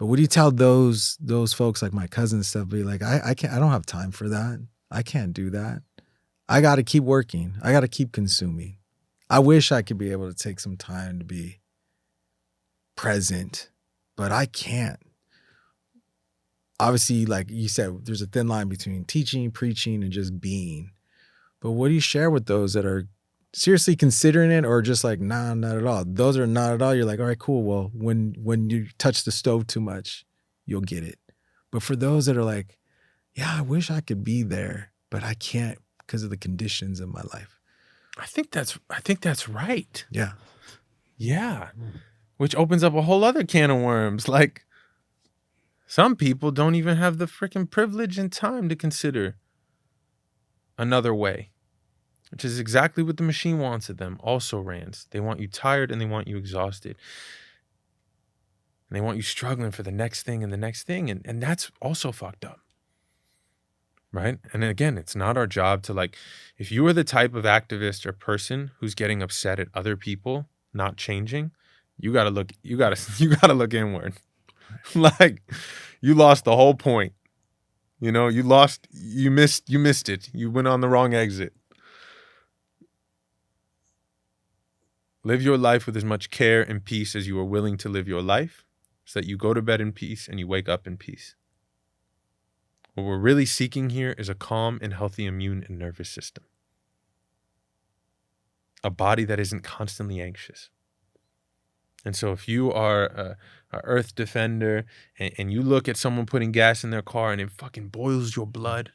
But what do you tell those folks like my cousin and stuff? Be like, I can't. I don't have time for that. I can't do that. I got to keep working. I got to keep consuming. I wish I could be able to take some time to be present, but I can't. Obviously, like you said, there's a thin line between teaching, preaching, and just being. But what do you share with those that are seriously considering it or just like, nah, not at all? Those are not at all. You're like, all right, cool. Well, when you touch the stove too much, you'll get it. But for those that are like, yeah, I wish I could be there, but I can't because of the conditions of my life. I think that's right. Yeah. Yeah. Which opens up a whole other can of worms. Like, some people don't even have the freaking privilege and time to consider another way, which is exactly what the machine wants of them. Also, Rands, they want you tired and they want you exhausted. And they want you struggling for the next thing and the next thing. And that's also fucked up. Right? And again, it's not our job to, like, if you are the type of activist or person who's getting upset at other people not changing, you gotta look inward. Like, you lost the whole point. You know, you missed it. You went on the wrong exit. Live your life with as much care and peace as you are willing to live your life, so that you go to bed in peace and you wake up in peace. What we're really seeking here is a calm and healthy immune and nervous system. A body that isn't constantly anxious. And so if you are a earth defender and you look at someone putting gas in their car and it fucking boils your blood,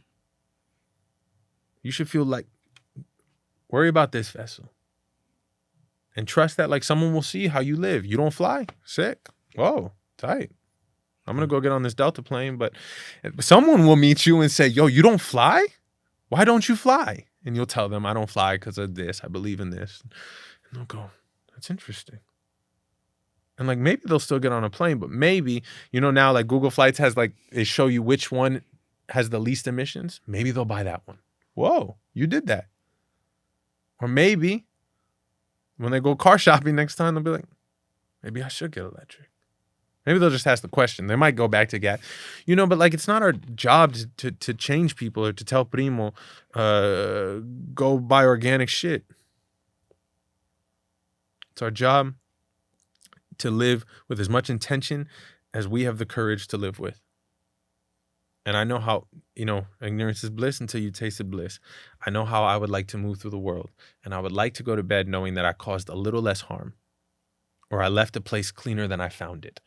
you should feel like, worry about this vessel. And trust that, like, someone will see how you live. You don't fly? Sick. Whoa, tight. I'm going to go get on this Delta plane, but someone will meet you and say, yo, you don't fly? Why don't you fly? And you'll tell them, I don't fly because of this. I believe in this. And they'll go, that's interesting. And, like, maybe they'll still get on a plane, but maybe, you know, now, like, Google Flights has, like, they show you which one has the least emissions. Maybe they'll buy that one. Whoa, you did that. Or maybe when they go car shopping next time, they'll be like, maybe I should get electric. Maybe they'll just ask the question. They might go back to gas. You know, but, like, it's not our job to change people or to tell Primo, go buy organic shit. It's our job to live with as much intention as we have the courage to live with. And I know how, you know, ignorance is bliss until you tasted bliss. I know how I would like to move through the world. And I would like to go to bed knowing that I caused a little less harm, or I left a place cleaner than I found it.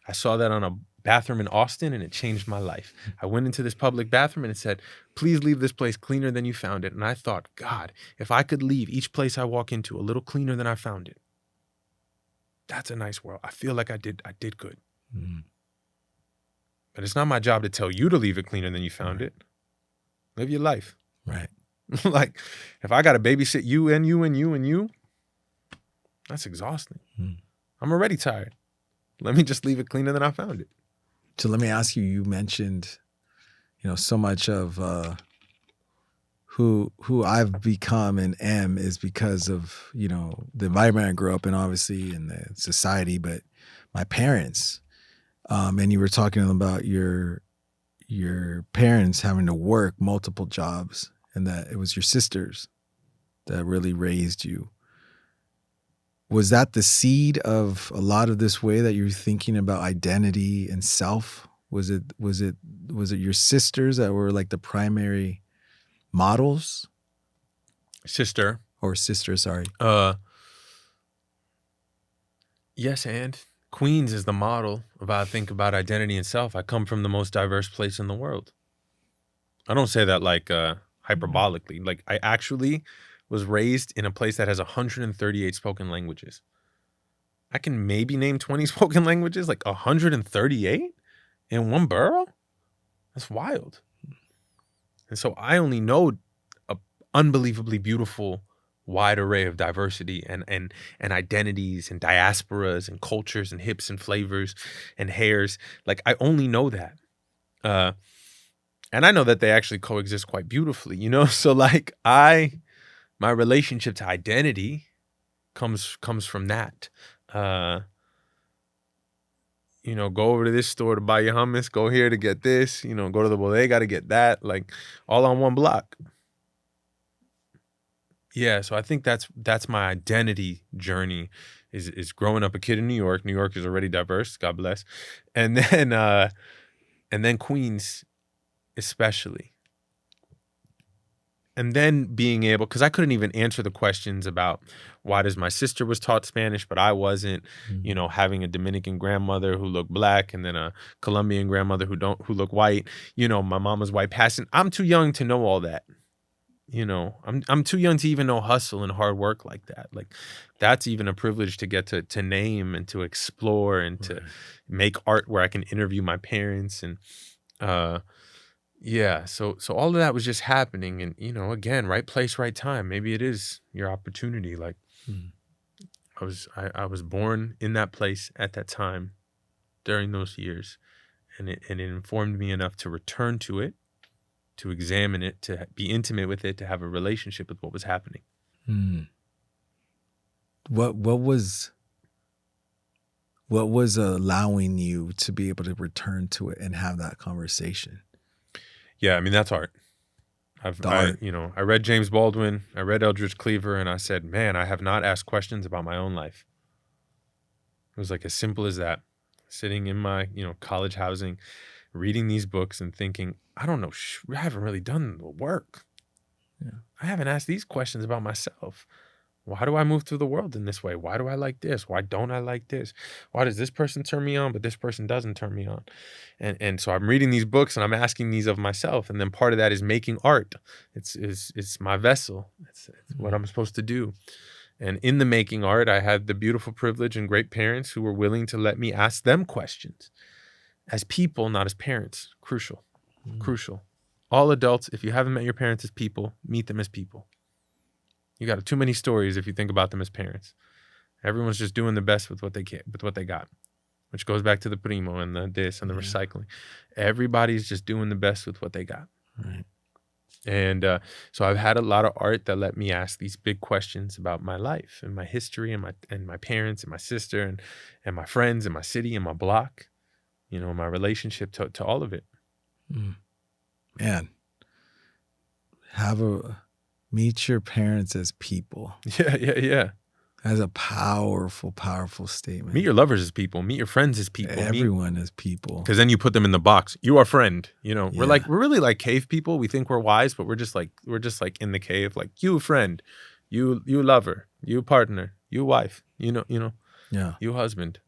I saw that on a bathroom in Austin and it changed my life. I went into this public bathroom and it said, please leave this place cleaner than you found it. And I thought, God, if I could leave each place I walk into a little cleaner than I found it, that's a nice world. I feel like I did good. Mm-hmm. But it's not my job to tell you to leave it cleaner than you found it. Live your life. Right. Like, if I got to babysit you and you and you and you, that's exhausting. Mm. I'm already tired. Let me just leave it cleaner than I found it. So let me ask you, you mentioned, you know, so much of who I've become and am is because of, you know, the environment I grew up in, obviously, and the society, but my parents. And you were talking about your parents having to work multiple jobs, and that it was your sisters that really raised you. Was that the seed of a lot of this way that you're thinking about identity and self? Was it your sisters that were like the primary models? Sister, sorry. Yes, and Queens is the model of how I think about identity and self. I come from the most diverse place in the world. I don't say that like hyperbolically. Like, I actually was raised in a place that has 138 spoken languages. I can maybe name 20 spoken languages, like 138 in one borough? That's wild. And so I only know an unbelievably beautiful wide array of diversity and identities and diasporas and cultures and hips and flavors and hairs. Like, I only know that. And I know that they actually coexist quite beautifully, you know? So, like, my relationship to identity comes from that. you know, go over to this store to buy your hummus, go here to get this, you know, go to the bodega to get that, like all on one block. Yeah, so I think that's my identity journey is growing up a kid in New York. New York is already diverse, God bless. And then Queens especially. And then being able, because I couldn't even answer the questions about why does my sister was taught Spanish, but I wasn't, you know, having a Dominican grandmother who looked black and then a Colombian grandmother who look white, you know, my mom was white passing. I'm too young to know all that. You know, I'm too young to even know hustle and hard work like that. Like that's even a privilege to get to name and to explore and to make art where I can interview my parents and yeah, so all of that was just happening, and you know, again, right place, right time. Maybe it is your opportunity. Like I was born in that place at that time during those years, and it informed me enough to return to it, to examine it, to be intimate with it, to have a relationship with what was happening. What was allowing you to be able to return to it and have that conversation? Yeah, I mean, that's art. I read James Baldwin, I read Eldridge Cleaver, and I said, man, I have not asked questions about my own life. It was like as simple as that. Sitting in my, you know, college housing, reading these books and thinking, I don't know, I haven't really done the work. Yeah. I haven't asked these questions about myself. Why do I move through the world in this way? Why do I like this? Why don't I like this? Why does this person turn me on, but this person doesn't turn me on? And so I'm reading these books and I'm asking these of myself. And then part of that is making art. It's my vessel. It's what I'm supposed to do. And in the making art, I had the beautiful privilege and great parents who were willing to let me ask them questions as people, not as parents. Crucial. Crucial. All adults, if you haven't met your parents as people, meet them as people. You got too many stories if you think about them as parents. Everyone's just doing the best with what they get, with what they got, which goes back to the primo and the this and the recycling. Everybody's just doing the best with what they got. Right. And so I've had a lot of art that let me ask these big questions about my life and my history and my parents and my sister and my friends and my city and my block, you know, my relationship to all of it. Man, meet your parents as people. Yeah. That's a powerful, powerful statement. Meet your lovers as people. Meet your friends as people. Everyone as people. Because then you put them in the box. You are friend. You know, we're really like cave people. We think we're wise, but we're just like in the cave. Like you friend, you lover, you partner, you wife. You know. Yeah. You husband.